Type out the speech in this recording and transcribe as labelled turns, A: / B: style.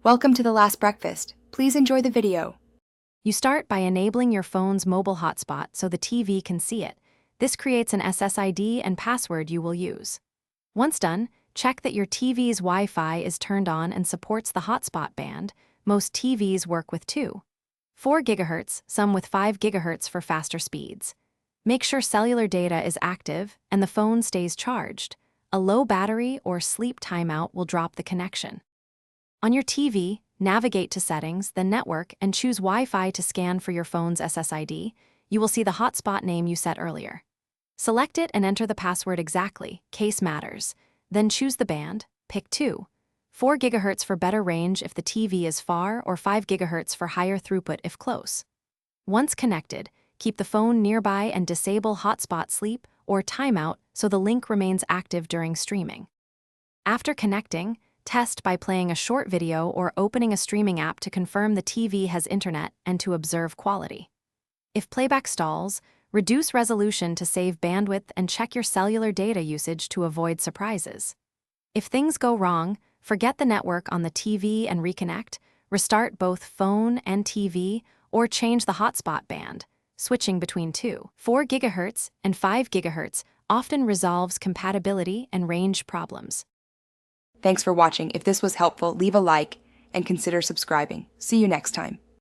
A: Welcome to The Last Breakfast. Please enjoy the video.
B: You start by enabling your phone's mobile hotspot so the TV can see it. This creates an SSID and password you will use. Once done, check that your TV's Wi-Fi is turned on and supports the hotspot band. Most TVs work with 4 GHz, some with 5 GHz for faster speeds. Make sure cellular data is active and the phone stays charged. A low battery or sleep timeout will drop the connection. On your TV, navigate to Settings, then Network, and choose Wi-Fi to scan for your phone's SSID. You will see the hotspot name you set earlier. Select it and enter the password exactly, case matters. Then choose the band, pick 4 GHz for better range if the TV is far or 5 GHz for higher throughput if close. Once connected, keep the phone nearby and disable hotspot sleep or timeout so the link remains active during streaming. After connecting, test by playing a short video or opening a streaming app to confirm the TV has internet and to observe quality. If playback stalls, reduce resolution to save bandwidth and check your cellular data usage to avoid surprises. If things go wrong, forget the network on the TV and reconnect, restart both phone and TV, or change the hotspot band. Switching between 4 GHz and 5 GHz often resolves compatibility and range problems.
A: Thanks for watching. If this was helpful, leave a like and consider subscribing. See you next time.